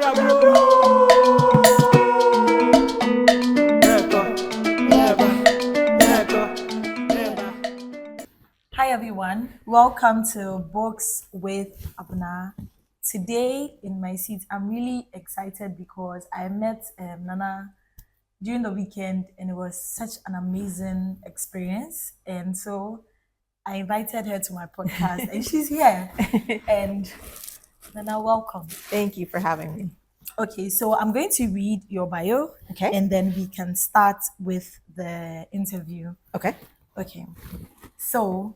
Hi everyone, welcome to Books with Abena. Today in my seat, I'm really excited because I met Nana during the weekend and it was such an amazing experience. And so I invited her to my podcast and she's here. And Nana, welcome. Thank you for having me. Okay, so I'm going to read your bio Okay. and then we can start with the interview. Okay. Okay, so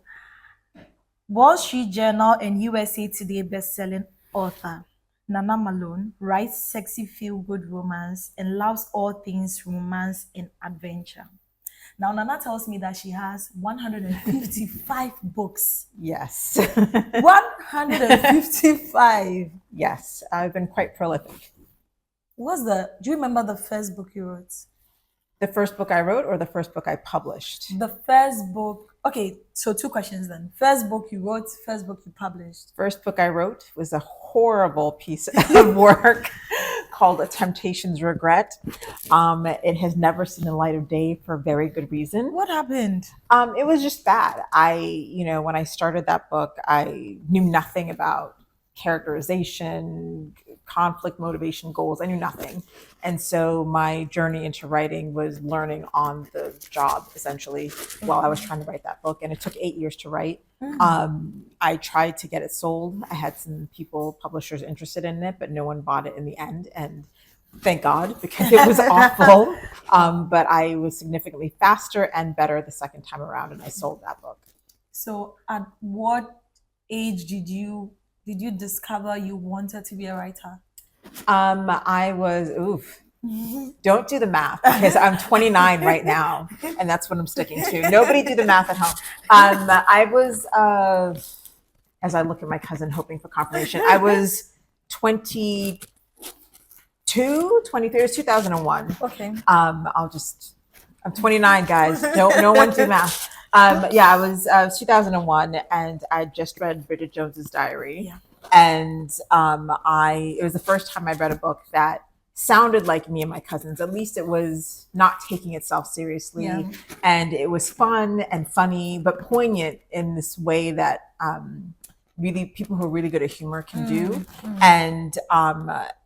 Wall Street Journal and USA Today best-selling author Nana Malone writes sexy feel-good romance and loves all things romance and adventure. Now, Nana tells me that she has 155 books. Yes. 155. Yes. I've been quite prolific. Do you remember the first book you wrote? The first book I wrote or the first book I published? The first book. Okay, so two questions then. First book you wrote, first book you published. First book I wrote was a horrible piece of work called A Temptation's Regret. It has never seen the light of day for very good reason. What happened? It was just bad. When I started that book, I knew nothing about characterization, conflict, motivation, goals. I knew nothing. And so my journey into writing was learning on the job, essentially, while I was trying to write that book. And it took 8 years to write. I tried to get it sold. I had some publishers interested in it, but no one bought it in the end. And thank God, because it was awful. But I was significantly faster and better the second time around, and I sold that book. So at what age did you discover you wanted to be a writer? Don't do the math because I'm 29 right now, and that's what I'm sticking to. Nobody do the math at home. I was, as I look at my cousin hoping for confirmation, I was 23, it was 2001. Okay. I'm 29, guys. No one do math. I was 2001, and I just read Bridget Jones's Diary. Yeah. And it was the first time I read a book that sounded like me and my cousins. At least it was not taking itself seriously. Yeah. And it was fun and funny, but poignant in this way that really people who are really good at humor can do. And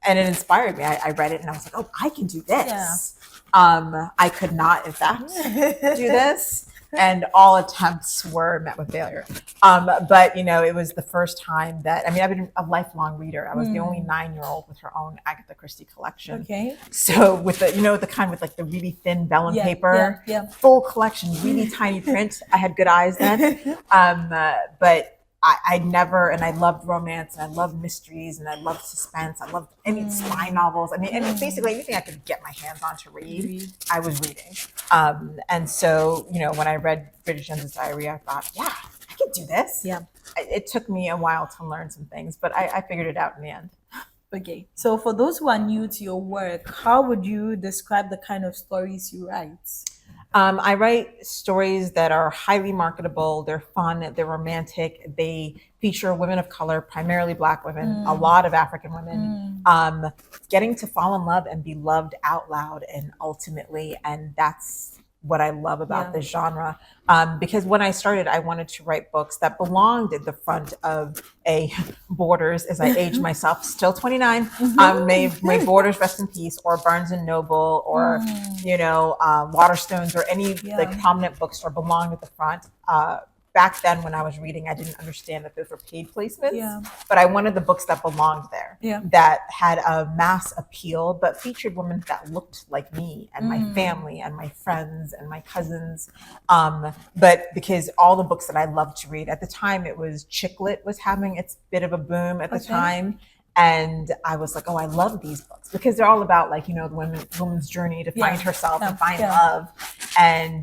it inspired me. I read it and I was like, oh, I can do this. Yeah. I could not, in fact, do this. And all attempts were met with failure. But it was the first time that, I've been a lifelong reader. I was the only 9-year-old with her own Agatha Christie collection. Okay. So with the kind with like the really thin vellum paper, full collection, really tiny print. I had good eyes then. But I never, and I loved romance, and I loved mysteries, and I loved suspense. I loved spy novels. Basically anything I could get my hands on to read, I was reading. And so, when I read Bridget Jones's Diary, I thought, yeah, I could do this. Yeah. It took me a while to learn some things, but I figured it out in the end. Okay. So for those who are new to your work, how would you describe the kind of stories you write? I write stories that are highly marketable. They're fun. They're romantic. They feature women of color, primarily Black women, a lot of African women, getting to fall in love and be loved out loud and ultimately. And that's what I love about this genre. Because when I started, I wanted to write books that belonged at the front of a Borders, as I age myself, still 29, may Borders rest in peace, or Barnes and Noble, or, Waterstones, or any prominent bookstore belonged at the front. Back then when I was reading, I didn't understand that those were paid placements, but I wanted the books that belonged there, that had a mass appeal, but featured women that looked like me and my family and my friends and my cousins. But because all the books that I loved to read at the time, it was chick lit was having its bit of a boom at the time. And I was like, oh, I love these books because they're all about the woman's journey to find herself and find love.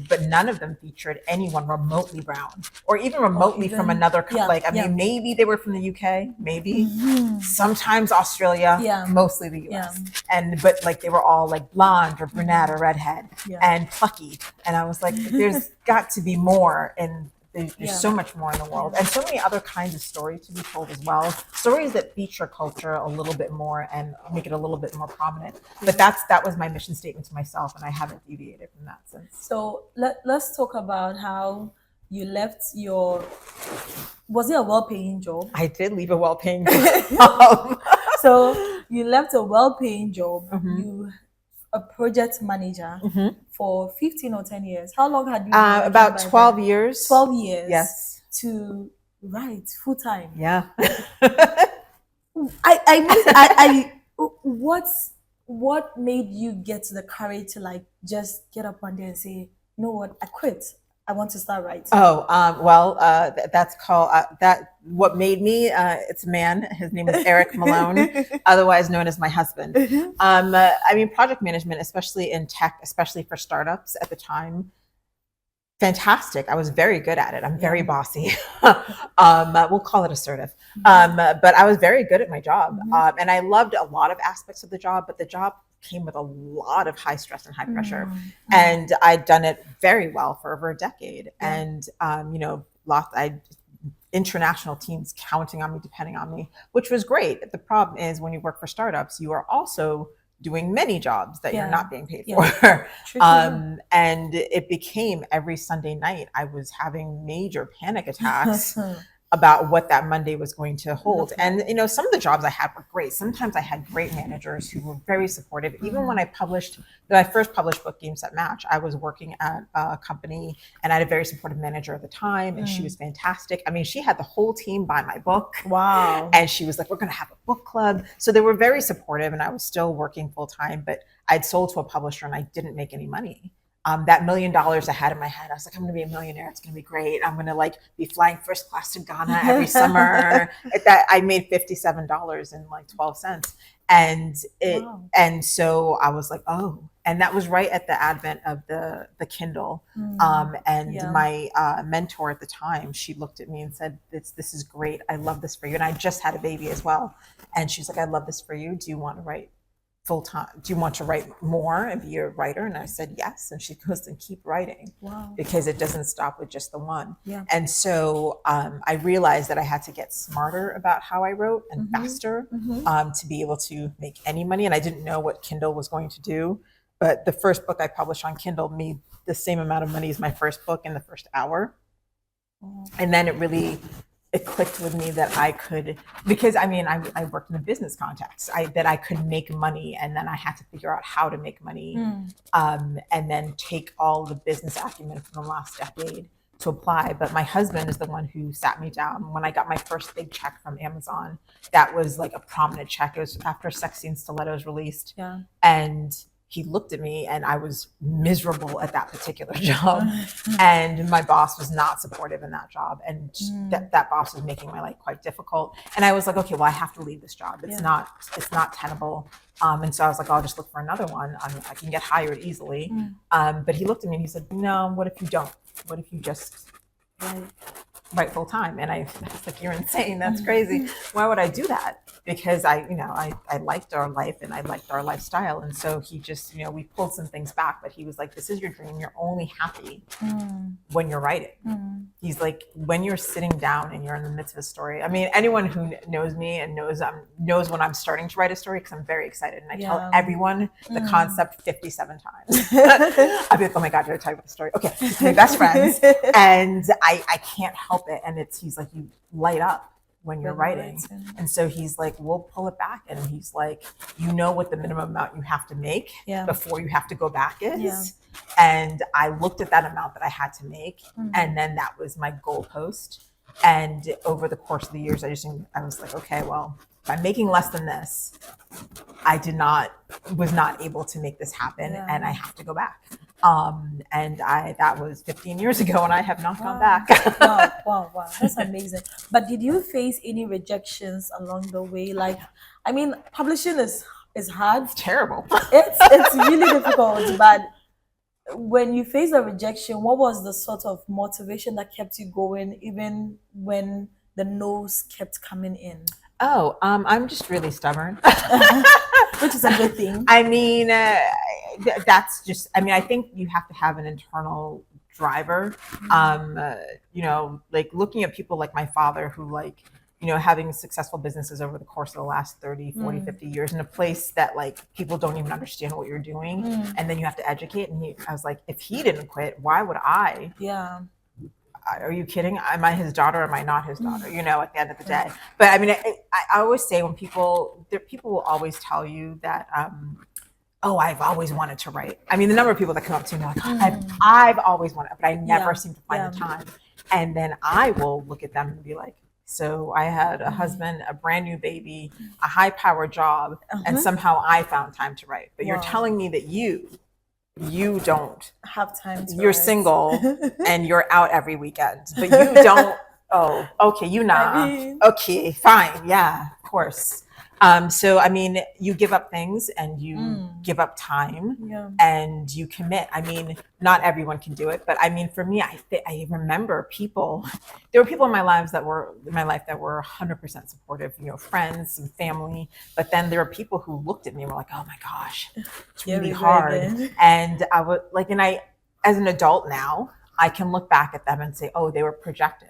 But none of them featured anyone remotely brown or even remotely from another, maybe they were from the UK, maybe sometimes Australia, mostly the US. But they were all blonde or brunette or redhead and plucky. And I was like, there's got to be more in there's so much more in the world, and so many other kinds of stories to be told as well. Stories that feature culture a little bit more and make it a little bit more prominent. But that was my mission statement to myself, and I haven't deviated from that since. So let's talk about how you left your, was it a well-paying job? I did leave a well-paying job. So you left a well-paying job. You a project manager for 15 or 10 years. How long had you been about 12 then? years. 12 years. Yes. To write full time. Yeah. What made you get the courage to like just get up one day and say, you know what, I quit. I want to start writing. That's called that. What made me? It's a man. His name is Eric Malone, otherwise known as my husband. I mean, project management, especially in tech, especially for startups at the time, fantastic. I was very good at it. I'm very bossy. We'll call it assertive. But I was very good at my job, and I loved a lot of aspects of the job. But the job came with a lot of high stress and high pressure, and I'd done it very well for over a decade. And international teams counting on me, depending on me, which was great. The problem is when you work for startups, you are also doing many jobs that you're not being paid for. And it became every Sunday night I was having major panic attacks about what that Monday was going to hold. And some of the jobs I had were great. Sometimes I had great managers who were very supportive. Even when my first published book, Game Set Match, I was working at a company and I had a very supportive manager at the time, and she was fantastic. I mean, she had the whole team buy my book. Wow. And she was like, we're going to have a book club. So they were very supportive, and I was still working full time, but I'd sold to a publisher and I didn't make any money. That $1 million I had in my head, I was like, I'm going to be a millionaire. It's going to be great. I'm going to like be flying first class to Ghana every summer. That I made $57 and like 12 cents. And so I was like, oh, and that was right at the advent of the Kindle. My mentor at the time, she looked at me and said, this is great. I love this for you. And I just had a baby as well. And she's like, I love this for you. Do you want to write full time? Do you want to write more and be a writer? And I said yes. And she goes, then keep writing. Wow. Because it doesn't stop with just the one. Yeah. And so I realized that I had to get smarter about how I wrote and faster to be able to make any money. And I didn't know what Kindle was going to do, but the first book I published on Kindle made the same amount of money as my first book in the first hour. And then it clicked with me that I could, because I mean, I worked in a business context, that I could make money, and then I had to figure out how to make money, and then take all the business acumen from the last decade to apply. But my husband is the one who sat me down. When I got my first big check from Amazon, that was like a prominent check. It was after Sexy and Stilettos released. Yeah. And he looked at me, and I was miserable at that particular job. And my boss was not supportive in that job. And that boss was making my life quite difficult. And I was like, okay, well, I have to leave this job. It's not tenable. And so I was like, I'll just look for another one. I mean, I can get hired easily. But he looked at me and he said, no, what if you don't? What if you just write full time? And I was like, you're insane. That's crazy. Why would I do that? Because I liked our life and I liked our lifestyle. And so he just, we pulled some things back, but he was like, this is your dream. You're only happy when you're writing. He's like, when you're sitting down and you're in the midst of a story. I mean, anyone who knows me and knows when I'm starting to write a story, because I'm very excited. And I tell everyone the concept 57 times. I'll be like, oh my God, did I tell you about the story? Okay, he's my best friends. And I can't help it. And he's like, you light up when you're writing. And so he's like, we'll pull it back. And he's like, what the minimum amount you have to make before you have to go back is. And I looked at that amount that I had to make. And then that was my goalpost. And over the course of the years, I was like, okay, well, if I'm making less than this, I was not able to make this happen, and I have to go back. And that was 15 years ago, and I have not gone back. Wow. That's amazing. But did you face any rejections along the way? Like, I mean, publishing is hard. It's terrible. It's really difficult. But when you face a rejection, what was the sort of motivation that kept you going, even when the no's kept coming in? I'm just really stubborn. Which is a good thing. I mean, that's just, I think you have to have an internal driver. You know, like looking at people like my father who like, you know, having successful businesses over the course of the last 30, 40, 50 years in a place that like people don't even understand what you're doing. And then you have to educate. And I was like, if he didn't quit, why would I? Yeah. Are you kidding? Am I his daughter? Am I not his daughter? You know, at the end of the day. But I mean, I always say when people will always tell you that, oh, I've always wanted to write. I mean, the number of people that come up to me like, I've always wanted, but I never seem to find the time. And then I will look at them and be like, so I had a husband, a brand new baby, a high powered job, and somehow I found time to write. But you're telling me that you don't have time to you're write. Single and you're out every weekend, but you don't. Oh, okay, you not. I mean, okay, fine. Yeah, of course. So, I mean, you give up things and you give up time and you commit. I mean, not everyone can do it, but I mean, for me, I remember people, there were people in my life that were 100% supportive, you know, friends, some family, but then there were people who looked at me and were like, oh my gosh, it's really hard. And I would like, and I, as an adult now, I can look back at them and say, oh, they were projecting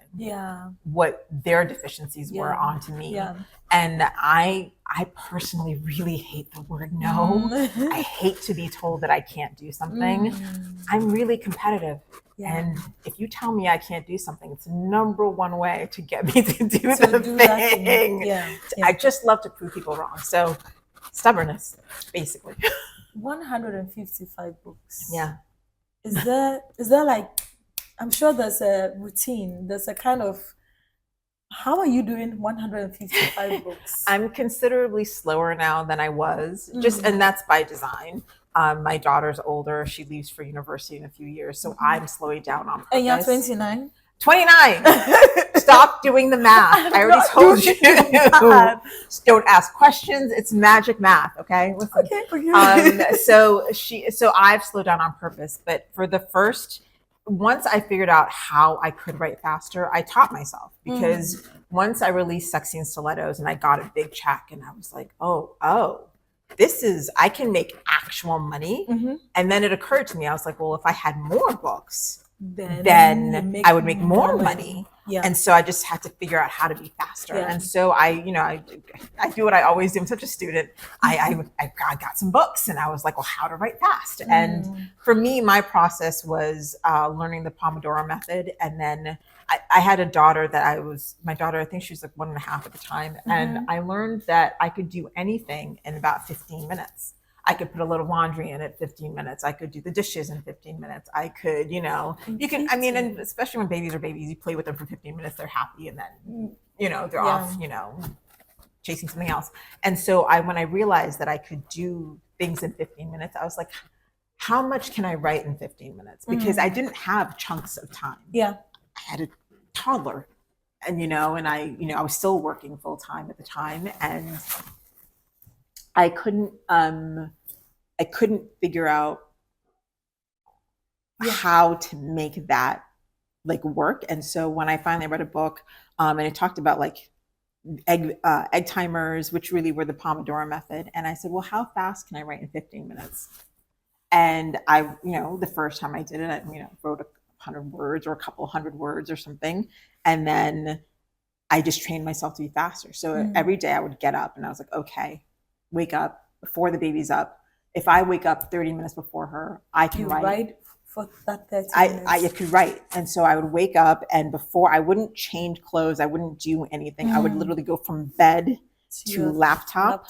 what their deficiencies were onto me. And I personally really hate the word no. I hate to be told that I can't do something. I'm really competitive. And if you tell me I can't do something, it's the number one way to get me to do the thing. I just love to prove people wrong. So stubbornness, basically. 155 books. Yeah. Is there like, I'm sure there's a routine, there's a kind of, how are you doing 155 books? I'm considerably slower now than I was, and that's by design. My daughter's older. She leaves for university in a few years, so I'm slowing down on purpose. And you're 29? 29. Stop doing the math. I already told you. Don't ask questions. It's magic math, okay? Listen. Okay. So I've slowed down on purpose, but for the first, once I figured out how I could write faster, I taught myself, because once I released Sexy and Stilettos and I got a big check and I was like, oh, I can make actual money. And then it occurred to me, I was like, well, if I had more books, then I would make more money. And so I just had to figure out how to be faster. And so I do what I always do. I'm such a student. I got some books and I was like, well, how to write fast. And for me, my process was learning the Pomodoro method. And then I had a daughter my daughter, I think she was like 1.5 at the time. And I learned that I could do anything in about 15 minutes. I could put a little laundry in at 15 minutes. I could do the dishes in 15 minutes. I could, and especially when babies are babies, you play with them for 15 minutes, they're happy. And then, they're off, chasing something else. And so when I realized that I could do things in 15 minutes, I was like, how much can I write in 15 minutes? Because I didn't have chunks of time. I had a toddler and, I was still working full time at the time. And I couldn't figure out how to make that like work. And so when I finally read a book, and it talked about like egg timers, which really were the Pomodoro method. And I said, well, how fast can I write in 15 minutes? And I, the first time I did it, I, wrote 100 words or a couple hundred words or something. And then I just trained myself to be faster. So every day I would get up and I was like, okay, wake up before the baby's up. If I wake up 30 minutes before her, I can write for that 30 minutes. I could write. And so I would wake up, and before, I wouldn't change clothes, I wouldn't do anything. I would literally go from bed to laptop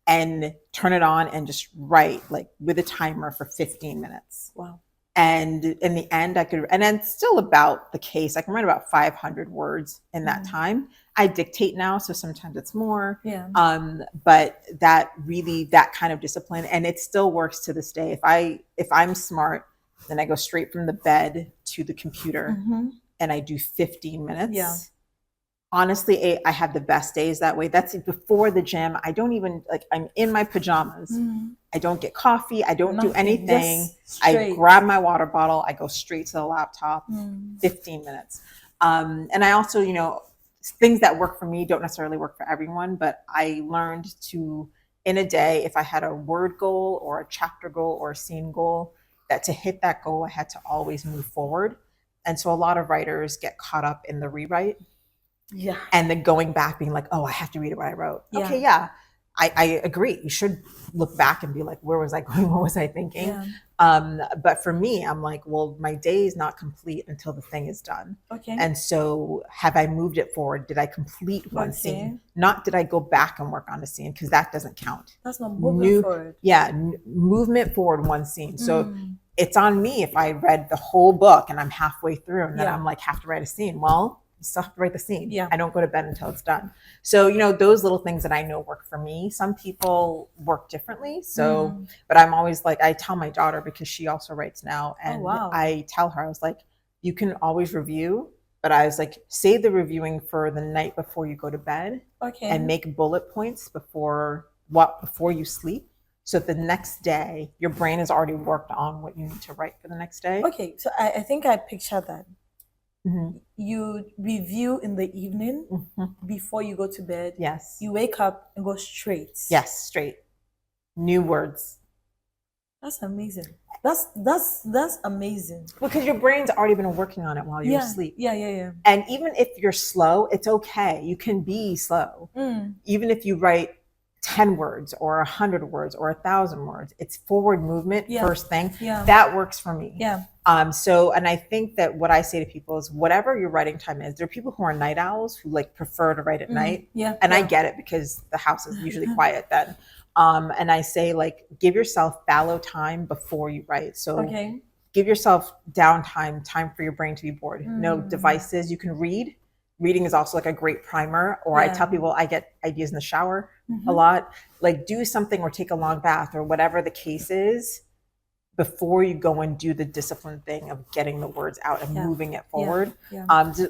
and turn it on and just write, like with a timer for 15 minutes. Wow. And in the end, and then still about the case, I can write about 500 words in that time. I dictate now, so sometimes it's more. But that kind of discipline, and it still works to this day. If I'm smart, then I go straight from the bed to the computer and I do 15 minutes. Honestly, I have the best days that way. That's before the gym. I don't even I'm in my pajamas. I don't get coffee. I don't do anything. I grab my water bottle. I go straight to the laptop, 15 minutes. And I also, things that work for me don't necessarily work for everyone, but I learned to, in a day, if I had a word goal or a chapter goal or a scene goal, that to hit that goal, I had to always move forward. And so a lot of writers get caught up in the rewrite. Yeah. And then going back being like, oh, I have to read what I wrote. Yeah. Okay, yeah. I agree. You should look back and be like, where was I going? What was I thinking? Yeah. But for me, I'm like, well, my day is not complete until the thing is done. Okay. And so have I moved it forward? Did I complete one scene? Not did I go back and work on a scene, because that doesn't count. That's not moving forward. Yeah, movement forward one scene. So it's on me if I read the whole book and I'm halfway through and then I'm like, have to write a scene. Well, you still have to write the scene. Yeah. I don't go to bed until it's done. So, those little things that I know work for me. Some people work differently. So, but I'm always like, I tell my daughter, because she also writes now. And I tell her, I was like, you can always review, but I was like, save the reviewing for the night before you go to bed. Okay. And make bullet points before you sleep. So the next day, your brain has already worked on what you need to write for the next day. Okay. So I think I picture that. You review in the evening before you go to bed. Yes. You wake up and go straight. Yes, straight. New words. That's amazing. That's amazing. Because your brain's already been working on it while you're asleep. Yeah. And even if you're slow, it's okay. You can be slow. Even if you write 10 words or 100 words or 1,000 words, it's forward movement first thing. Yeah. That works for me. Yeah. And I think that what I say to people is, whatever your writing time is, there are people who are night owls who like prefer to write at night. Yeah. And I get it, because the house is usually quiet then. And I say, like, give yourself fallow time before you write. So give yourself downtime, time for your brain to be bored. No devices. You can read. Reading is also like a great primer. Or I tell people I get ideas in the shower a lot. Like, do something or take a long bath or whatever the case is before you go and do the disciplined thing of getting the words out and moving it forward.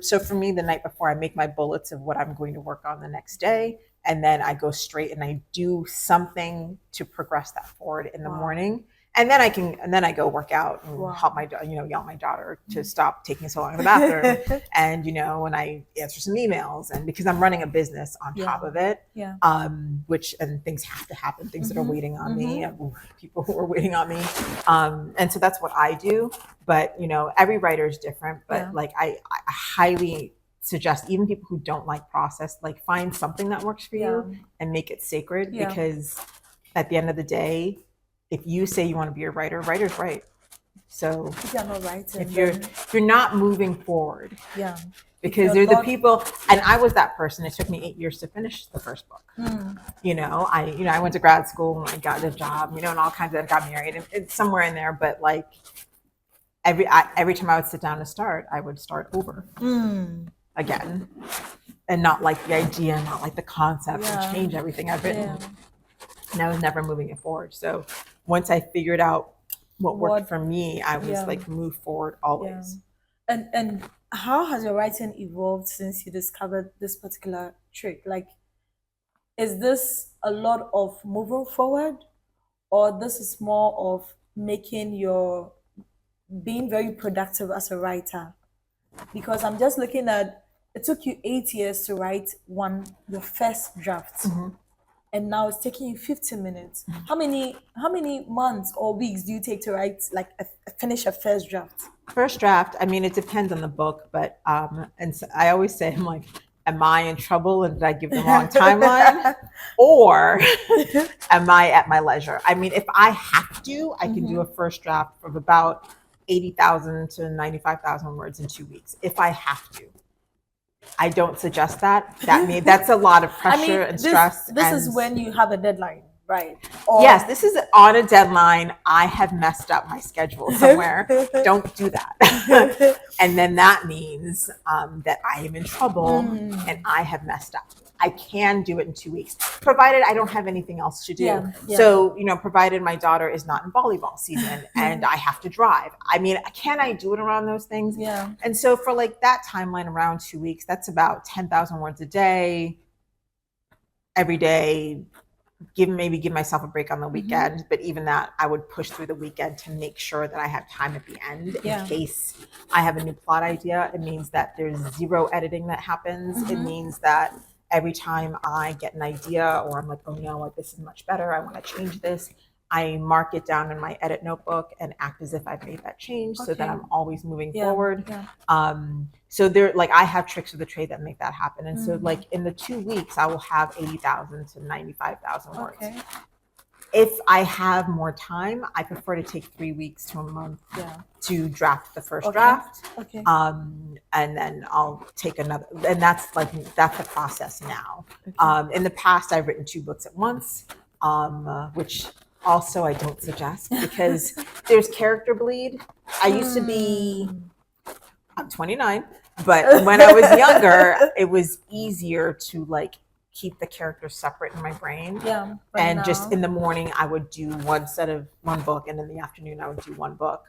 So for me, the night before, I make my bullets of what I'm going to work on the next day. And then I go straight and I do something to progress that forward in the morning. And then I go work out and help yell at my daughter to stop taking so long in the bathroom. And, and I answer some emails, and because I'm running a business on top of it, and things have to happen, things that are waiting on me, people who are waiting on me. And so that's what I do. But, every writer is different, but like I highly suggest, even people who don't like process, like, find something that works for you and make it sacred, because at the end of the day, if you say you want to be a writer, writers write. So if you're not moving forward, because they're the people, and I was that person. It took me 8 years to finish the first book. I went to grad school and I got a job, and all kinds of, got married, and it's somewhere in there. But like every time I would sit down to start, I would start over again, and not like the idea, not like the concept, and change everything I've written. And I was never moving it forward. So once I figured out what worked for me, I was like, move forward always. And how has your writing evolved since you discovered this particular trick? Like, is this a lot of moving forward, or this is more of being very productive as a writer? Because I'm just looking at, it took you 8 years to write your first draft. And now it's taking you 15 minutes. How many months or weeks do you take to write, like, finish a first draft? First draft, I mean, it depends on the book, but and so I always say, I'm like, am I in trouble and did I give the wrong timeline? Or am I at my leisure? I mean, if I have to, I can do a first draft of about 80,000 to 95,000 words in 2 weeks, if I have to. I don't suggest that. That's a lot of pressure and stress. This is when you have a deadline, right? Yes, this is on a deadline. I have messed up my schedule somewhere. Don't do that. And then that means that I am in trouble and I have messed up. I can do it in 2 weeks, provided I don't have anything else to do. So, provided my daughter is not in volleyball season and I have to drive. I mean, can I do it around those things? Yeah. And so for like that timeline, around 2 weeks, that's about 10,000 words a day, every day. Give myself a break on the weekend, but even that, I would push through the weekend to make sure that I have time at the end in case I have a new plot idea. It means that there's zero editing that happens. It means that every time I get an idea or I'm like, oh no, like, this is much better, I want to change this, I mark it down in my edit notebook and act as if I've made that change so that Okay. I'm always moving Yeah, forward. yeah. So there, like I have tricks of the trade that make that happen. And so like in the 2 weeks, I will have 80,000 to 95,000 words. Okay. If I have more time, I prefer to take 3 weeks to a month to draft the first draft. Okay. And then I'll take another, and that's the process now. Okay. In the past, I've written 2 books at once, which also I don't suggest because there's character bleed. I used to be, I'm 29, but when I was younger, it was easier to like keep the characters separate in my brain. Yeah. And just in the morning, I would do one book, and in the afternoon, I would do one book.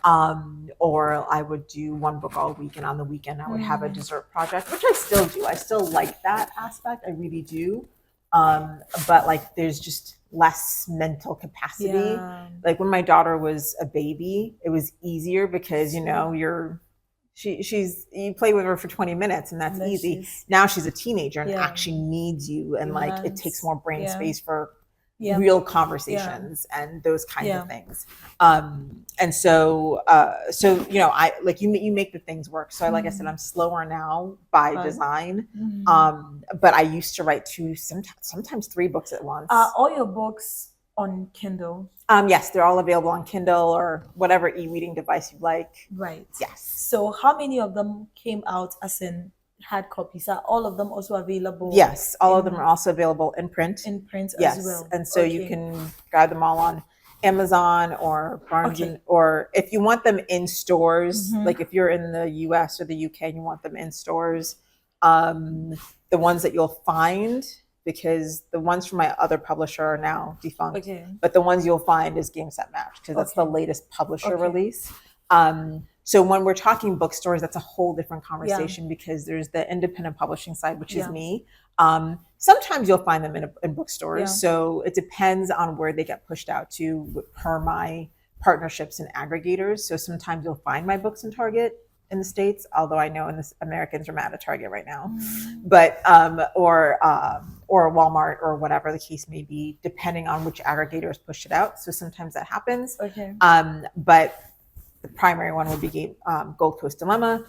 Or I would do one book all week, and on the weekend, I would have a dessert project, which I still do. I still like that aspect. I really do. But like, there's just less mental capacity. Yeah. Like when my daughter was a baby, it was easier because, you know, you play with her for 20 minutes and that's easy. Now she's a teenager and actually needs you. And like, it takes more brain space for real conversations and those kinds of things. And so, you know, I like you make the things work. So like I said, I'm slower now by design. But I used to write 2, sometimes 3 books at once. All your books on Kindle? Yes, they're all available on Kindle or whatever e-reading device you like. Right. Yes. So how many of them came out as in hard copies? Are all of them also available? Yes, all of them are also available in print. In print yes. as well. And so you can grab them all on Amazon or Barnes or if you want them in stores, like if you're in the US or the UK and you want them in stores, the ones that you'll find, because the ones from my other publisher are now defunct, but the ones you'll find is Game Set Match because that's the latest publisher release. So when we're talking bookstores, that's a whole different conversation because there's the independent publishing side, which is me. Sometimes you'll find them in bookstores. So it depends on where they get pushed out to per my partnerships and aggregators. So sometimes you'll find my books in Target in the States, although I know Americans are mad at Target right now, but or Walmart or whatever the case may be, depending on which aggregators push it out. So sometimes that happens. But the primary one would be Gold Coast Dilemma,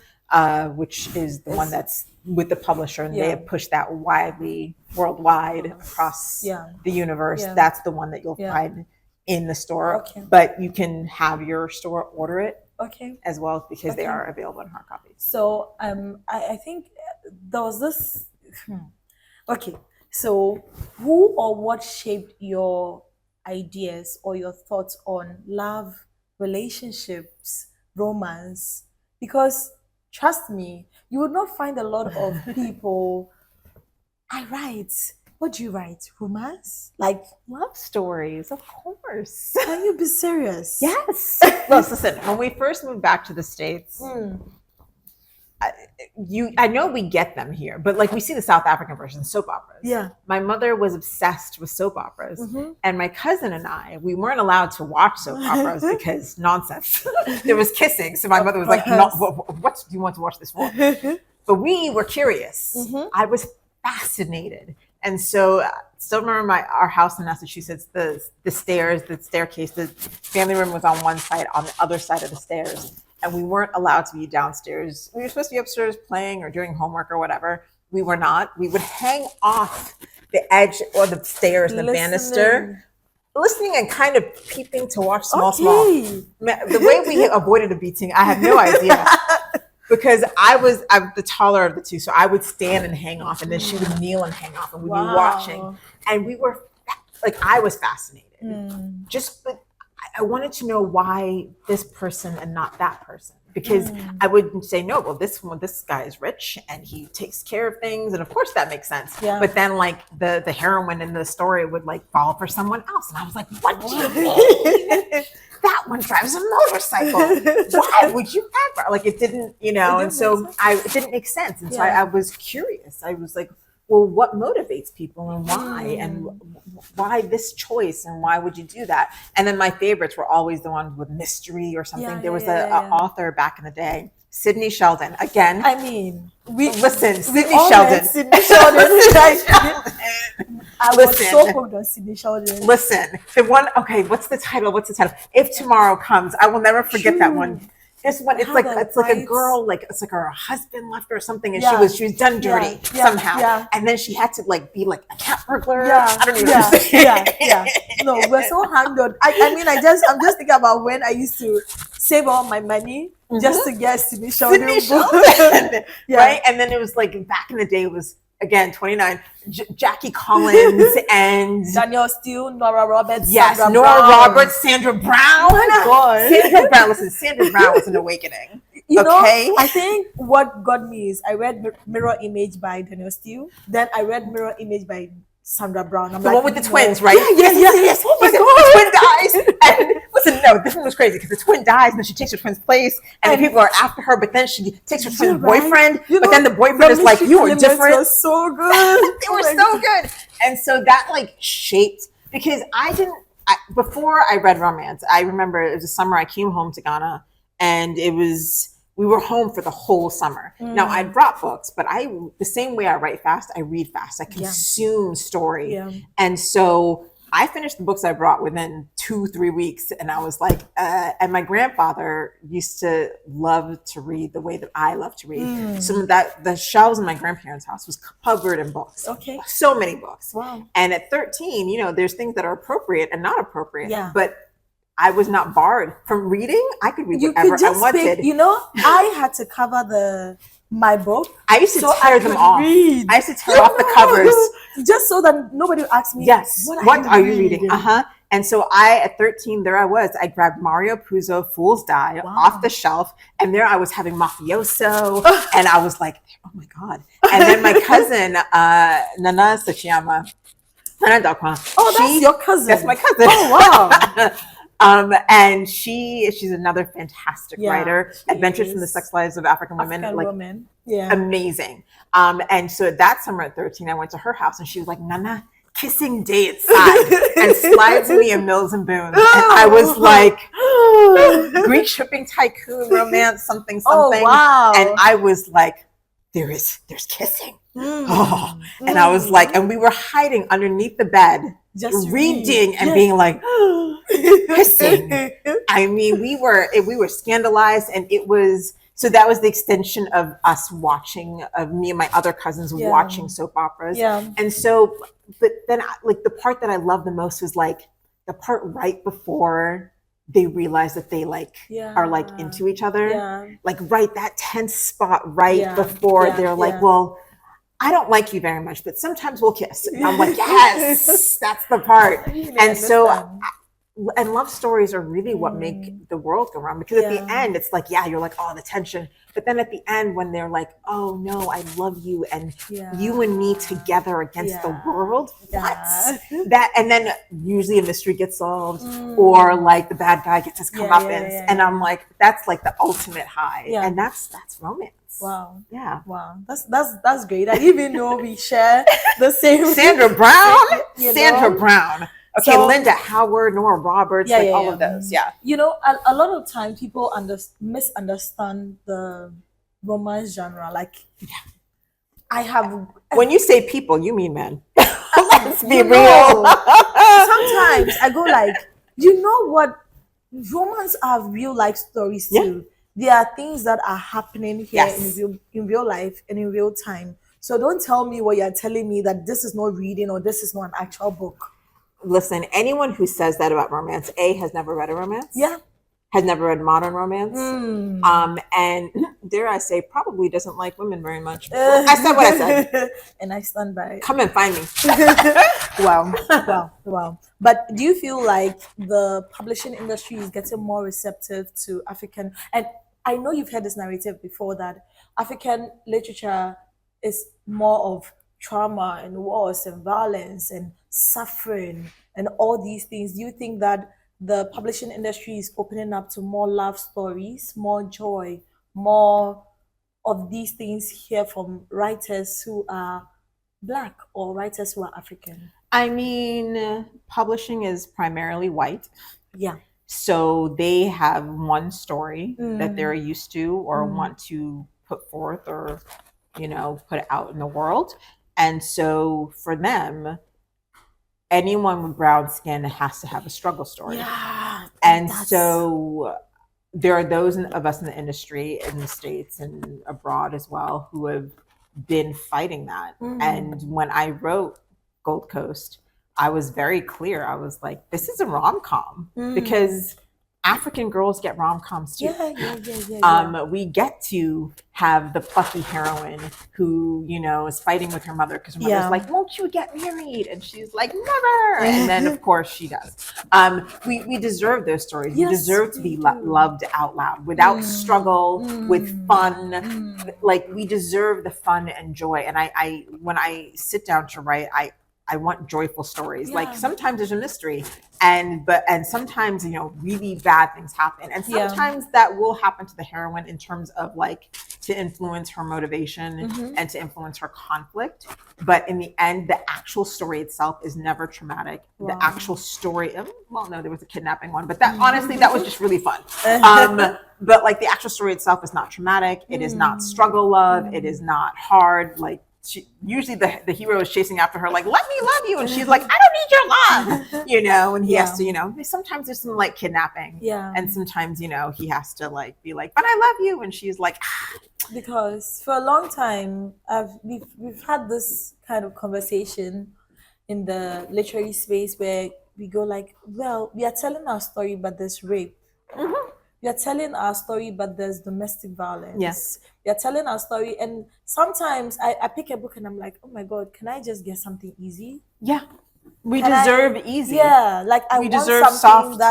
which is the one that's with the publisher, and they have pushed that widely, worldwide, across the universe. That's the one that you'll find in the store, but you can have your store order it as well because they are available in hard copies. So I think there was this. So who or what shaped your ideas or your thoughts on love, relationships, romance? Because trust me, you would not find a lot of people. I write. What do you write? Romance? Like love stories, of course. Can you be serious? Yes. Well, listen, when we first moved back to the States, I know we get them here, but like we see the South African version, soap operas. Yeah. My mother was obsessed with soap operas, and my cousin and I, we weren't allowed to watch soap operas because nonsense. There was kissing, so my mother was like, "No, what do you want to watch this for?" But we were curious. I was fascinated. And so still remember our house in Massachusetts, the stairs, the staircase, the family room was on one side, on the other side of the stairs. And we weren't allowed to be downstairs. We were supposed to be upstairs playing or doing homework or whatever. We were not. We would hang off the edge or the stairs, the banister, listening and kind of peeping to watch small. The way we avoided a beating, I have no idea. Because I'm the taller of the two, so I would stand and hang off, and then she would kneel and hang off, and we'd be watching. And we were like, I was fascinated. But I wanted to know why this person and not that person, because I would say, no, well, this guy is rich and he takes care of things, and of course that makes sense. But then like the heroine in the story would like fall for someone else, and I was like, what do you mean? That one drives a motorcycle. Why would you ever? Like it didn't, and so it didn't make sense. And so I was curious. I was like, well, what motivates people and why? And why this choice? And why would you do that? And then my favorites were always the ones with mystery or something. There was an author back in the day, Sidney Sheldon. Again, I mean, Sidney Sheldon. Sidney Sheldon. I was so hooked on Sydney Sheldon. Listen, the one. Okay, what's the title? If Tomorrow Comes, I will never forget that one. This one, it's like a girl, like it's like her husband left her or something, and she was done dirty somehow, and then she had to like be like a cat burglar. I don't even know. No, we're so hanged on. I mean, I'm just thinking about when I used to save all my money just to get Sydney Sheldon. Right? And then it was like back in the day, it was again 29, Jackie Collins and Danielle Steele, Nora Roberts, Sandra Brown. Oh my God, Sandra Brown. Listen, Sandra Brown was an awakening. You know, I think what got me is I read Mirror Image by Danielle Steele. Then I read Mirror Image by Sandra Brown. I'm the one with the twins, right? Yes. Oh my God. The twin dies. And listen, no, this one was crazy because the twin dies and then she takes her twin's place and then people are after her, but then she takes her twin's boyfriend. But then the boyfriend is like, you are different. Were so good. They were so good. And so that like shaped, because before I read romance, I remember it was a summer I came home to Ghana and we were home for the whole summer. Now I brought books, but the same way I write fast, I read fast. I consume story. And so I finished the books I brought within 2-3 weeks. And I was like, and my grandfather used to love to read the way that I love to read. So the shelves in my grandparents' house was covered in books. Okay. So many books. Wow. And at 13, there's things that are appropriate and not appropriate. Yeah. But I was not barred from reading. I could read whatever I wanted. I had to cover my book. I used to tear them off. I used to tear off the covers. Just so that nobody would ask me, what are you reading? And so at 13, there I was. I grabbed Mario Puzo, Fool's Die off the shelf. And there I was having Mafioso. And I was like, oh my God. And then my cousin, Nana Malone. Oh, that's your cousin. That's my cousin. Oh, wow. And she's another fantastic writer. Adventures from the Sex Lives of African Women. Women. Amazing. And so that summer at 13, I went to her house and she was like, Nana, kissing day inside and slides me a Mills and Boone. And I was like, Greek shipping tycoon romance, something. Oh, wow. And I was like, there's kissing. And I was like, and we were hiding underneath the bed, just reading and being like, kissing. I mean, we were scandalized, and it was, so that was the extension of us watching, of me and my other cousins watching soap operas. And so, but then like the part that I loved the most was like the part right before they realize that they are like into each other. Like that tense spot before they're like, well, I don't like you very much, but sometimes we'll kiss. And I'm like, yes, that's the part. And so, and love stories are really what make the world go round, because at the end, it's like, you're like, oh, the tension. But then at the end, when they're like, oh no, I love you, and you and me together against the world, what? That, and then usually a mystery gets solved, or like the bad guy gets his comeuppance, and I'm like, that's like the ultimate high, and that's romance. Wow. Yeah. Wow. That's great. I didn't even know we share the same. Sandra Brown. Sandra Brown. Okay, so, Linda Howard, Nora Roberts, all of those. Yeah. A lot of time people misunderstand the romance genre. Like, I have. When you say people, you mean men. Let's be real. Sometimes I go like, you know what? Romance are real life stories too. There are things that are happening here in real life and in real time. So don't tell me what you're telling me, that this is not reading or this is not an actual book. Listen, anyone who says that about romance, has never read a romance. Yeah. Has never read modern romance. And dare I say, probably doesn't like women very much. I said what I said. And I stand by it. Come and find me. Wow. But do you feel like the publishing industry is getting more receptive to African, and I know you've heard this narrative before, that African literature is more of trauma and wars and violence and suffering and all these things. Do you think that the publishing industry is opening up to more love stories, more joy, more of these things here from writers who are Black or writers who are African? I mean, publishing is primarily white. Yeah. So they have one story that they're used to or want to put forth or, put it out in the world. And so for them, anyone with brown skin has to have a struggle story. Yeah. And so there are those of us in the industry in the States and abroad as well who have been fighting that. And when I wrote Gold Coast, I was very clear. I was like, this is a rom-com because African girls get rom-coms too. We get to have the plucky heroine who, you know, is fighting with her mother because her mother's like, won't you get married? And she's like, never. And then, of course, she does. We deserve those stories. We deserve to be loved out loud without struggle, with fun. Like, we deserve the fun and joy. And I when I sit down to write, I want joyful stories. Like sometimes there's a mystery and sometimes, you know, really bad things happen. And sometimes that will happen to the heroine in terms of like to influence her motivation and to influence her conflict. But in the end, the actual story itself is never traumatic. The actual story of, well, no, there was a kidnapping one, but that honestly, that was just really fun. But like the actual story itself is not traumatic. It is not struggle love. It is not hard. Like, usually the hero is chasing after her like, let me love you, and she's like, I don't need your love, you know, and he has to, you know, sometimes there's some like kidnapping, and sometimes, you know, he has to like be like, but I love you, and she's like, because for a long time we've had this kind of conversation in the literary space where we go like, well, we are telling our story but there's rape. We are telling our story, but there's domestic violence. Yes. We are telling our story, and sometimes I pick a book and I'm like, oh my God, can I just get something easy? Yeah. We deserve easy. Yeah, like I we want deserve something soft.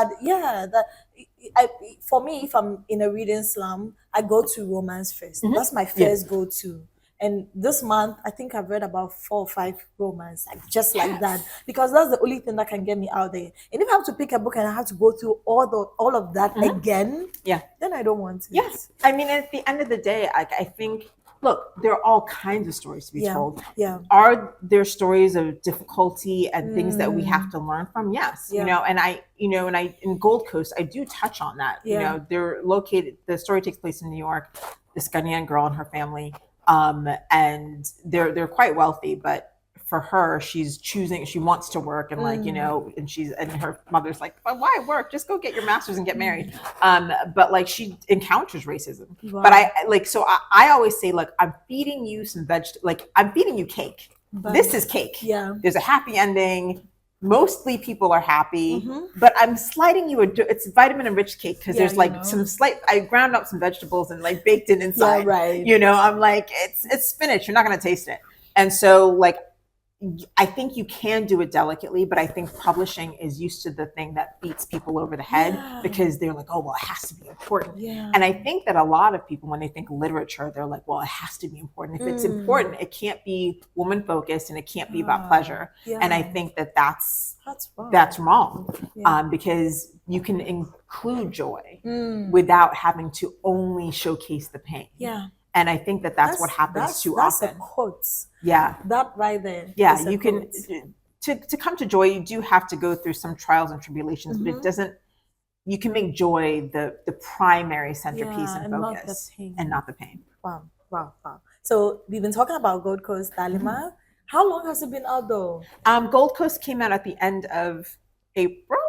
for me, if I'm in a reading slum, I go to romance first. That's my first go-to. And this month, I think I've read about 4 or 5 romance, like just like that, because that's the only thing that can get me out there. And if I have to pick a book and I have to go through all of that again, then I don't want to. Yes, I mean, at the end of the day, I think, look, there are all kinds of stories to be told. Are there stories of difficulty and things that we have to learn from? Yes, you know, and in Gold Coast, I do touch on that. You know, they're located. The story takes place in New York. This Ghanaian girl and her family. And they're quite wealthy, but for her, she's choosing, she wants to work and like, you know, and her mother's like, but why work? Just go get your master's and get married. But like she encounters racism. But I always say, look, I'm feeding you some like I'm feeding you cake. This is cake. There's a happy ending. Mostly people are happy, but I'm sliding you it's vitamin enriched cake because there's like some slight. I ground up some vegetables and like baked in inside. You know, I'm like, it's spinach. You're not gonna taste it. And so like, I think you can do it delicately, but I think publishing is used to the thing that beats people over the head because they're like, oh, well, it has to be important. And I think that a lot of people, when they think literature, they're like, well, it has to be important. If it's important, it can't be woman focused and it can't be about pleasure. And I think that that's wrong because you can include joy without having to only showcase the pain. And I think that that's what happens too often. That's a quote. That right there. Yeah, you can, to come to joy, you do have to go through some trials and tribulations, but it doesn't, you can make joy the primary centerpiece and focus and not the pain. Wow. So we've been talking about Gold Coast Dalima. How long has it been out though? Gold Coast came out at the end of April.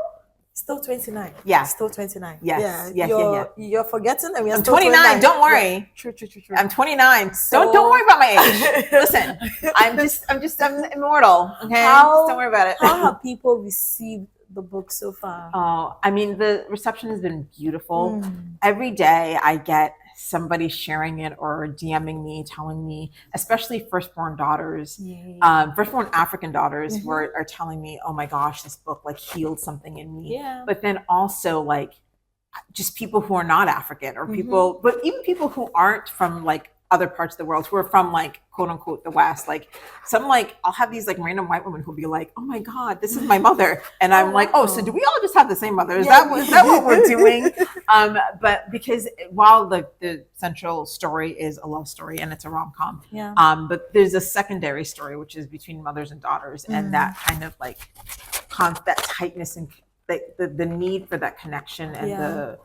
Still 29. Yeah. Still 29. Yes. You're forgetting that we are I'm still 29. Don't worry. True. I'm 29. So, don't worry about my age. Listen, I'm immortal. Okay. Don't worry about it. How have people received the book so far? Oh, I mean, the reception has been beautiful. Every day I get somebody sharing it or DMing me, telling me, especially firstborn daughters, firstborn African daughters who are telling me, oh my gosh, this book like healed something in me. But then also like just people who are not African or people, but even people who aren't from like other parts of the world, who are from like quote unquote the West. Like some like I'll have these like random white women who'll be like, oh my God, this is my mother. And I'm like, oh, so do we all just have the same mother? Is that what we're doing? But because while the central story is a love story and it's a rom-com, but there's a secondary story which is between mothers and daughters, and that kind of like that tightness and the need for that connection and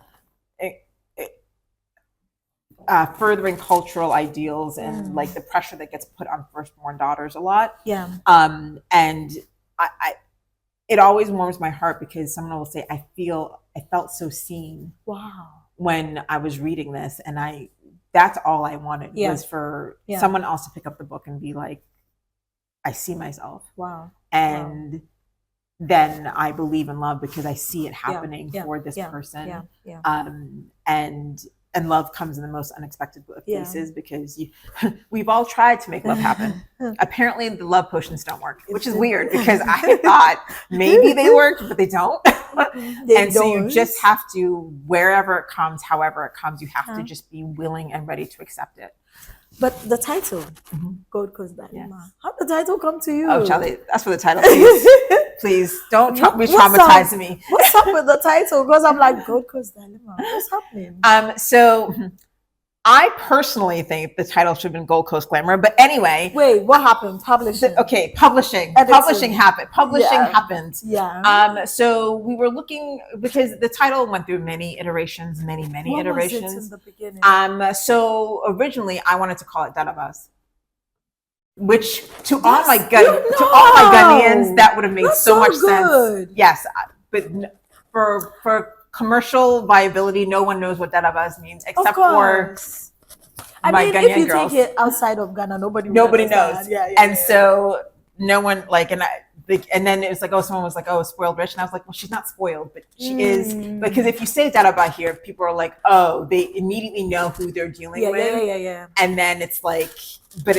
furthering cultural ideals and like the pressure that gets put on firstborn daughters a lot. And it always warms my heart because someone will say, I felt so seen Wow. when I was reading this. And that's all I wanted was for someone else to pick up the book and be like, I see myself. Wow. And then I believe in love because I see it happening for this person. And love comes in the most unexpected places because we've all tried to make love happen. Apparently the love potions don't work, which is weird because I thought maybe they worked, but they don't. So you just have to, wherever it comes, however it comes, you have to just be willing and ready to accept it. But the title, Gold Coast Dilemma, how did the title come to you? Oh, Charlie, that's for the title, please. Please don't re-traumatize me. What's up with the title? Because I'm like, Gold Coast Dilemma. What's happening? So I personally think the title should have been Gold Coast Glamour. But anyway. Wait, what happened? Publishing. Okay, publishing. Editing. Publishing happened. Publishing happened. Yeah. So we were looking, because the title went through many iterations, many what iterations. Was it in the beginning? So originally I wanted to call it Darabas. Which to all my Ghanaians, that would have made so much sense. Yes, but for commercial viability, no one knows what Darabas means except for my Ghanaian if you girls. Take it outside of Ghana, nobody knows. So no one and then it was like, someone was like, spoiled rich, and I was like, well, she's not spoiled, but she is, because if you say Daraba here, people are like, they immediately know who they're dealing with. And then it's like, but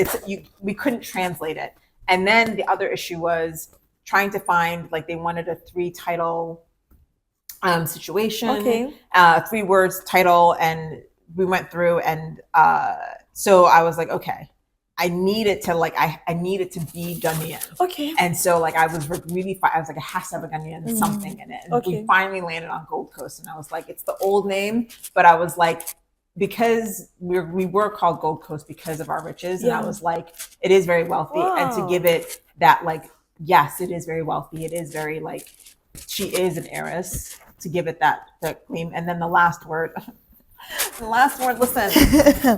we couldn't translate it. And then the other issue was trying to find, they wanted a 3-title situation, 3 words title, and we went through, and so I was like, okay, I needed to I needed to be Ghanaian. Okay. And so I was really, I was like, it has to have a Ghanaian something in it. And we finally landed on Gold Coast, and I was like, it's the old name, but I was like, because we were called Gold Coast because of our riches, and I was like, it is very wealthy, and to give it that yes, it is very wealthy. It is very she is an heiress, to give it that claim. And then the last word. Listen,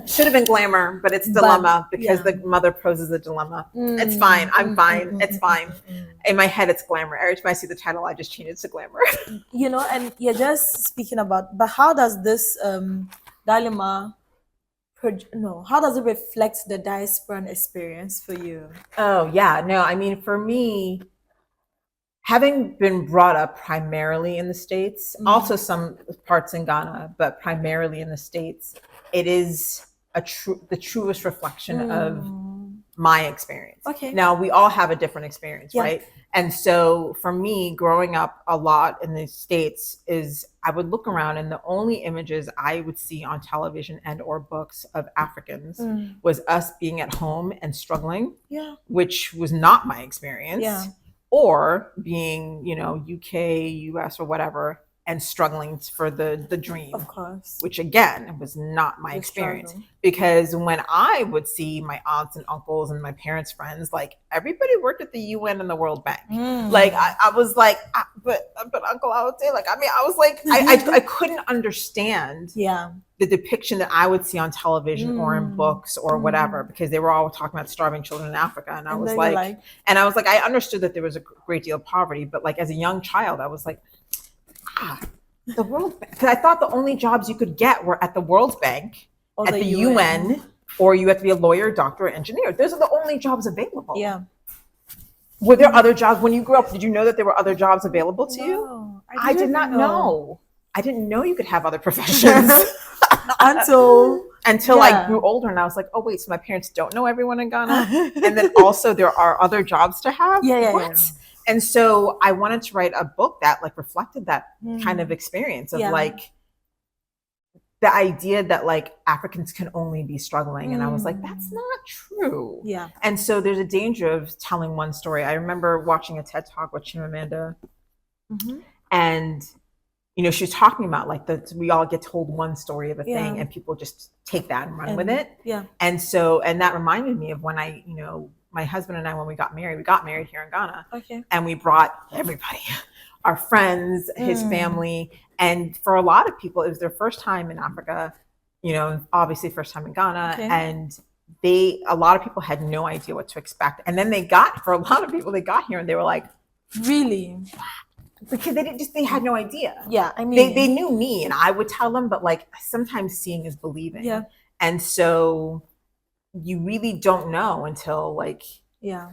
should have been glamour, but it's dilemma because the mother poses a dilemma. It's fine. I'm fine. It's fine. In my head, it's glamour. Every time I see the title, I just change it to glamour. And you're just speaking about, but how does this dilemma, how does it reflect the diasporan experience for you? Oh, yeah. No, I mean, for me, having been brought up primarily in the States, also some parts in Ghana, but primarily in the States, it is the truest reflection of my experience. Okay. Now, we all have a different experience, right? And so for me, growing up a lot in the States is I would look around, and the only images I would see on television and or books of Africans was us being at home and struggling, which was not my experience. Or being, UK, US, or whatever, and struggling for the dream. Of course. Which again was not my experience. Struggle. Because when I would see my aunts and uncles and my parents' friends, everybody worked at the UN and the World Bank. I was like, but Uncle, I would say, I was like, I couldn't understand the depiction that I would see on television or in books or whatever, because they were all talking about starving children in Africa. And I was like, I understood that there was a great deal of poverty, but as a young child, I was like, the World Bank. Because I thought the only jobs you could get were at the World Bank, or at the UN, or you have to be a lawyer, doctor, or engineer. Those are the only jobs available. Yeah. Were there other jobs when you grew up? Did you know that there were other jobs available to you? I did not know. I didn't know you could have other professions until I grew older, and I was like, oh wait, so my parents don't know everyone in Ghana, and then also there are other jobs to have. What? And so I wanted to write a book that reflected that kind of experience of the idea that Africans can only be struggling. And I was like, that's not true. Yeah. And so there's a danger of telling one story. I remember watching a TED Talk with Chimamanda, and she was talking about we all get told one story of a thing, and people just take that and run with it. Yeah. And that reminded me of when my husband and I, when we got married here in Ghana. Okay. And we brought everybody, our friends, his family. And for a lot of people, it was their first time in Africa, obviously first time in Ghana. Okay. And a lot of people had no idea what to expect. And then for a lot of people, they got here and they were like, Really? Because they had no idea. Yeah, I mean, they knew me and I would tell them, but like sometimes seeing is believing. Yeah. And so you really don't know until like yeah,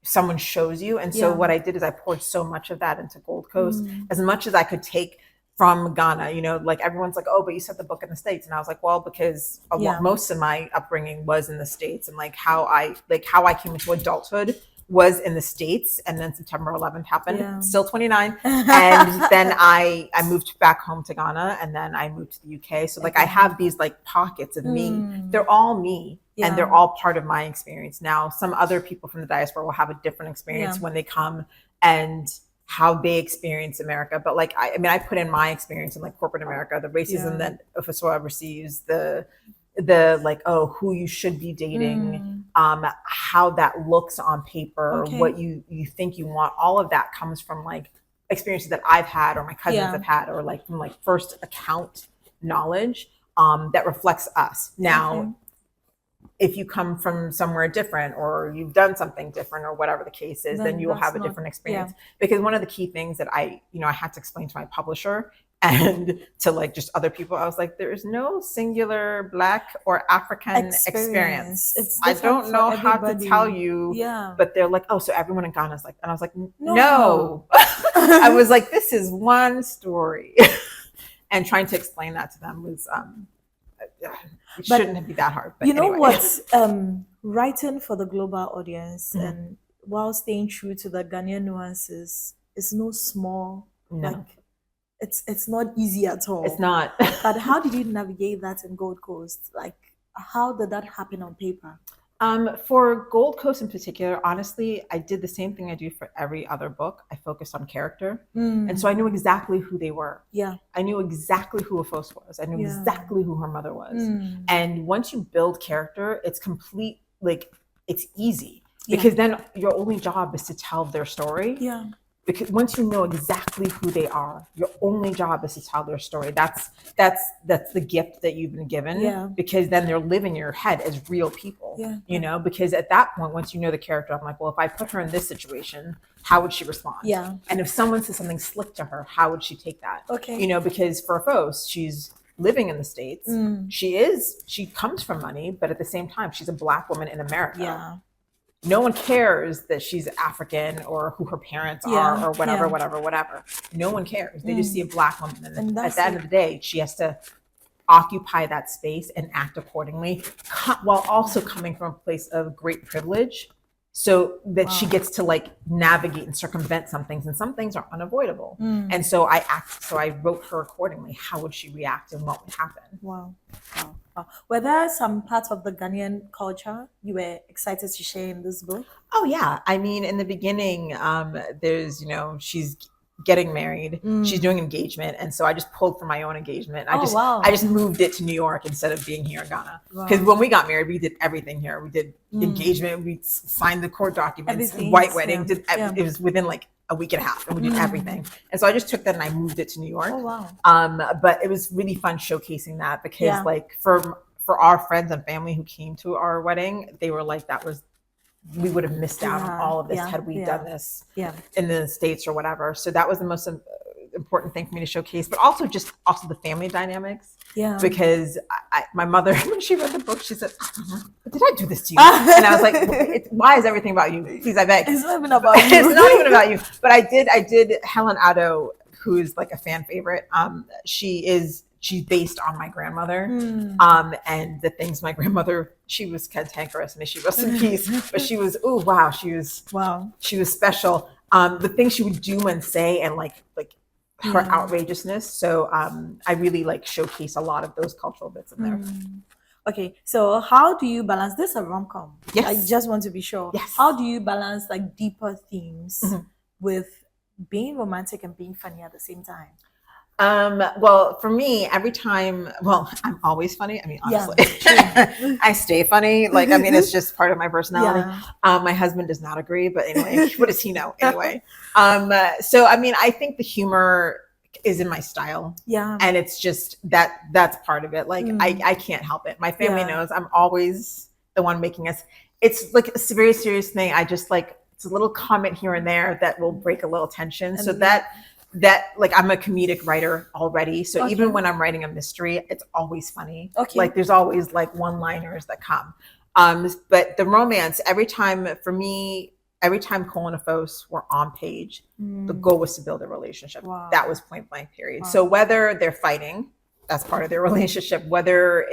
someone shows you. And so Yeah. what I did is I poured so much of that into Gold Coast, as much as I could take from Ghana. You know, like everyone's like, oh, but you set the book in the States. And I was like, well, because Yeah. most of my upbringing was in the States, and like how I came into adulthood was in the States. And then September 11th happened, Yeah. still 29. And then I moved back home to Ghana, and then I moved to the UK. So like I have these like pockets of me. They're all me. Yeah. And they're all part of my experience. Now, some other people from the diaspora will have a different experience when they come and how they experience America. But like, I mean, I put in my experience in like corporate America, the racism that Ofisoa receives, the like, oh, who you should be dating, how that looks on paper, what you think you want. All of that comes from like experiences that I've had or my cousins have had, or like from like first account knowledge that reflects us. Now, if you come from somewhere different or you've done something different or whatever the case is, then you will have a different experience. Because one of the key things that I had to explain to my publisher and to like just other people, I was like, there is no singular Black or African experience. I don't know how to tell you, but they're like, oh, so everyone in Ghana is like, and I was like, no. I was like, this is one story. And trying to explain that to them was, it shouldn't be that hard. But you know anyway. what? Writing for the global audience and while staying true to the Ghanaian nuances is no small. Like it's not easy at all. It's not. But how did you navigate that in Gold Coast? Like, how did that happen on paper? For Gold Coast in particular, honestly, I did the same thing I do for every other book. I focused on character. And so I knew exactly who they were. Yeah. I knew exactly who Afos was. I knew exactly who her mother was. And once you build character, it's complete, like, it's easy. Because then your only job is to tell their story. Yeah. Because once you know exactly who they are, your only job is to tell their story. That's the gift that you've been given. Yeah. Because then they'll live in your head as real people. Yeah. You know, because at that point, once you know the character, I'm like, well, if I put her in this situation, how would she respond? Yeah. And if someone says something slick to her, how would she take that? Okay. You know, because for Fos, she's living in the States. She comes from money, but at the same time, she's a Black woman in America. Yeah. No one cares that she's African or who her parents are or whatever. No one cares. They just see a Black woman. And at the end of the day, she has to occupy that space and act accordingly, while also coming from a place of great privilege, so that she gets to like navigate and circumvent some things, and some things are unavoidable. And so I wrote her accordingly. How would she react and what would happen? Wow. Were there some parts of the Ghanaian culture you were excited to share in this book? Oh yeah. I mean, in the beginning, there's, she's getting married, she's doing engagement. And so I just pulled from my own engagement. I just moved it to New York instead of being here in Ghana. Because when we got married, we did everything here. We did engagement, we signed the court documents, white wedding. It was within like a week and a half, and we did everything. And so I just took that and I moved it to New York. Oh, wow. But it was really fun showcasing that, because like for our friends and family who came to our wedding, they were like, we would have missed out on all of this had we done this in the States or whatever. So that was the most important thing for me to showcase, but also the family dynamics. Yeah. Because my mother, when she read the book, she said, did I do this to you? And I was like, why is everything about you? Please, I beg. It's not even about you. It's not even about you. But I did Helen Addo, who is like a fan favorite. She's based on my grandmother. And the things my grandmother, she was cantankerous, may she rest in peace, but she was, she was special. The things she would do and say, and like her outrageousness. So I really like showcase a lot of those cultural bits in there. Okay, so how do you balance this? A rom-com? Yes. I just want to be sure. Yes. How do you balance like deeper themes with being romantic and being funny at the same time? Well, for me, every time, I'm always funny. I mean, honestly, I stay funny. Like, I mean, it's just part of my personality. My husband does not agree, but anyway, what does he know anyway? So, I mean, I think the humor is in my style. Yeah. And it's just that's part of it. Like, I can't help it. My family knows I'm always the one making us. It's like a very serious thing. I just like it's a little comment here and there that will break a little tension. So And that like I'm a comedic writer already. So Okay. even when I'm writing a mystery, it's always funny. Okay. Like there's always like one-liners that come. But the romance, every time for me, every time Cole and Aphos were on page, the goal was to build a relationship. Wow. That was point blank period. Wow. So whether they're fighting, that's part of their relationship. Whether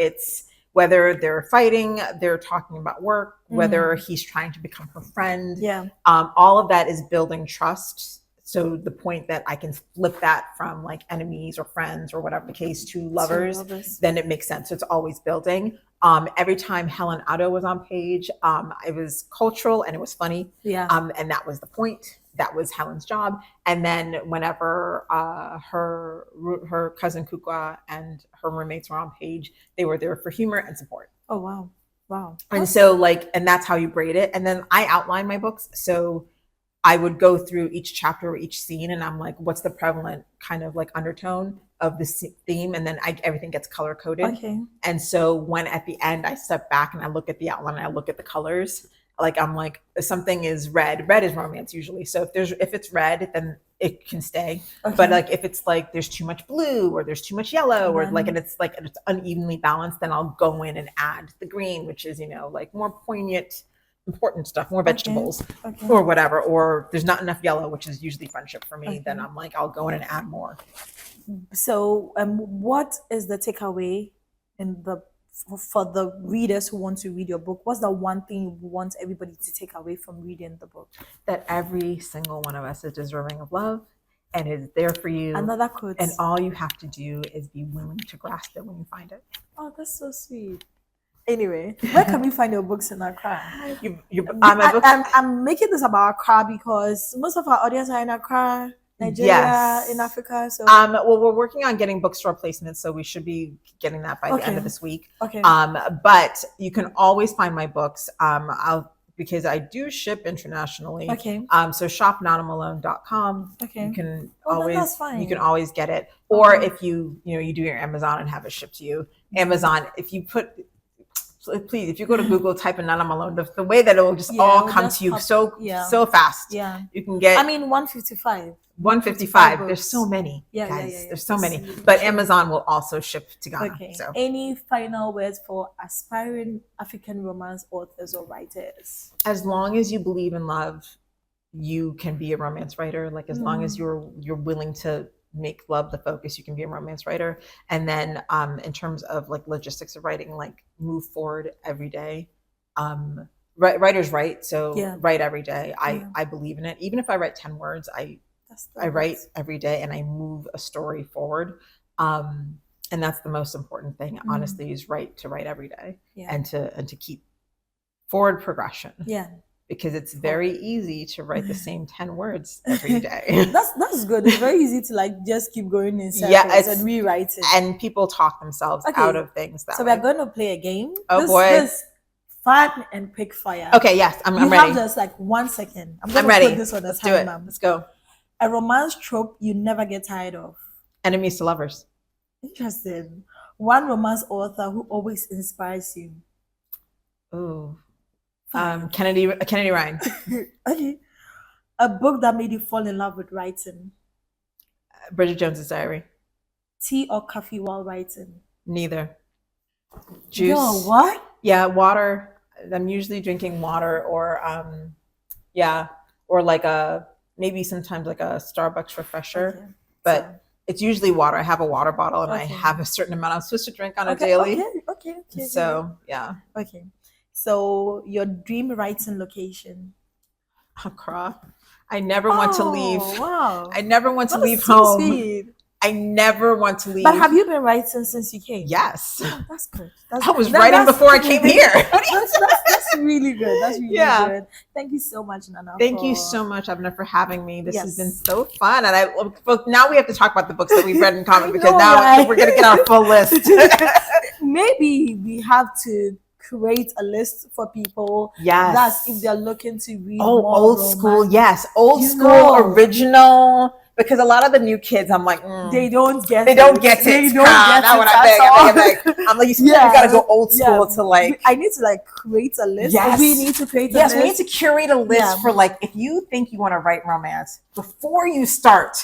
they're fighting, they're talking about work, whether he's trying to become her friend. Yeah. All of that is building trust. So the point that I can flip that from like enemies or friends or whatever the case to lovers, then it makes sense. So it's always building. Every time Helen Otto was on page, it was cultural and it was funny. Yeah. And that was the point. That was Helen's job. And then whenever her cousin Kukwa and her roommates were on page, they were there for humor and support. Oh, wow. Wow. And so like, and that's how you grade it. And then I outline my books. So I would go through each chapter or each scene and I'm like, what's the prevalent kind of like undertone of this theme? And then everything gets color coded. Okay. And so when at the end I step back and I look at the outline and I look at the colors, like I'm like, if something is red is romance usually. So if it's red, then it can stay. Okay. But like if it's like there's too much blue or there's too much yellow or like and it's unevenly balanced, then I'll go in and add the green, which is, like more poignant, important stuff, more vegetables or whatever, or there's not enough yellow, which is usually friendship for me, then I'm like, I'll go in and add more. So what is the takeaway for the readers who want to read your book? What's the one thing you want everybody to take away from reading the book? That every single one of us is deserving of love and is there for you. Another quote. And all you have to do is be willing to grasp it when you find it. Oh, that's so sweet. Anyway, where can we find your books in Accra? I'm making this about Accra because most of our audience are in Accra, Nigeria, in Africa. So well, we're working on getting bookstore placements, so we should be getting that by the end of this week. Okay. But you can always find my books. Because I do ship internationally. Okay. So shop nanamalone.com. Okay. You can you can always get it. Or if you do your Amazon and have it shipped to you. Amazon, if you go to Google, type in Nana Malone, the way that it will just all come to you so fast. Yeah. You can get 155. 155. There's so many. Guys. There's so many. But Amazon will also ship to Ghana. Okay. So. Any final words for aspiring African romance authors or writers? As long as you believe in love, you can be a romance writer. Like as long as you're willing to make love the focus, you can be a romance writer. And then in terms of like logistics of writing, like move forward every day. Writers write, so write every day. I believe in it. Even if I write 10 words, I write every day and I move a story forward. And that's the most important thing, honestly, is write every day and to keep forward progression. Yeah. Because it's very easy to write the same 10 words every day. That's good. It's very easy to like just keep going in circles and rewrite it. And people talk themselves out of things that way. We're going to play a game. Oh boy. This fun and quick fire. Okay, yes, I'm ready. You have just like 1 second. I'm ready. Put this on the Let's do it. Let's go. A romance trope you never get tired of. Enemies to lovers. Interesting. One romance author who always inspires you. Ooh. Kennedy Ryan. Okay. A book that made you fall in love with writing. Bridget Jones's Diary. Tea or coffee while writing? Neither. Juice. Yo, what? Yeah, water. I'm usually drinking water or or like maybe sometimes like a Starbucks refresher. But it's usually water. I have a water bottle and I have a certain amount I'm supposed to drink on a daily. Okay. So yeah. Okay. So your dream writing location? Accra. I never want to leave. Wow. I never want to leave home. Sweet. I never want to leave. But have you been writing since you came? Yes. Oh, that's good. I was writing before I came here. That's really good. That's really good. Thank you so much, Nana. Thank you so much, Abena, for having me. This has been so fun. And now we have to talk about the books that we've read in common because now we're going to get our full list. Maybe we have to create a list for people. Yes. That's if they're looking to read more old romance. school. Yes. Old school, original. because a lot of the new kids, I'm like, they don't get they don't get it. They don't Nah, get not it what at I beg. all. I beg. I'm like, you gotta go old school to like. I need to like create a list. Yes. We need to create a Yes, list. we need to curate a list for like, if you think you want to write romance, before you start,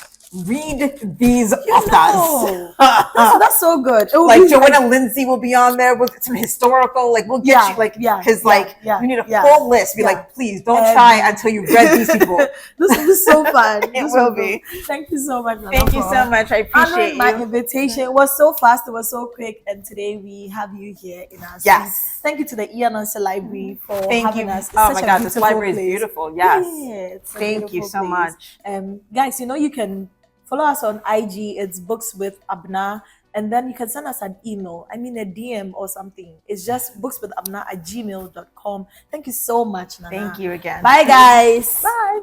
read these authors. That's so good. Like Joanna Lindsay will be on there with some historical, like we'll get you like his you need a full list. Be like, please don't try until you read these people. This will be so fun. It will be. Thank you so much. Nana, Thank you so much. I appreciate you. My invitation. It was so fast. It was so quick. And today we have you here in our seats. Thank you to the Ian Library for having us. It's oh my God, this library is beautiful. Yes. Thank you so much. Guys, you can follow us on IG. It's Books with Abena. And then you can send us an email. I mean, a DM or something. It's just bookswithabena@gmail.com. Thank you so much, Nana. Thank you again. Bye, guys. Bye.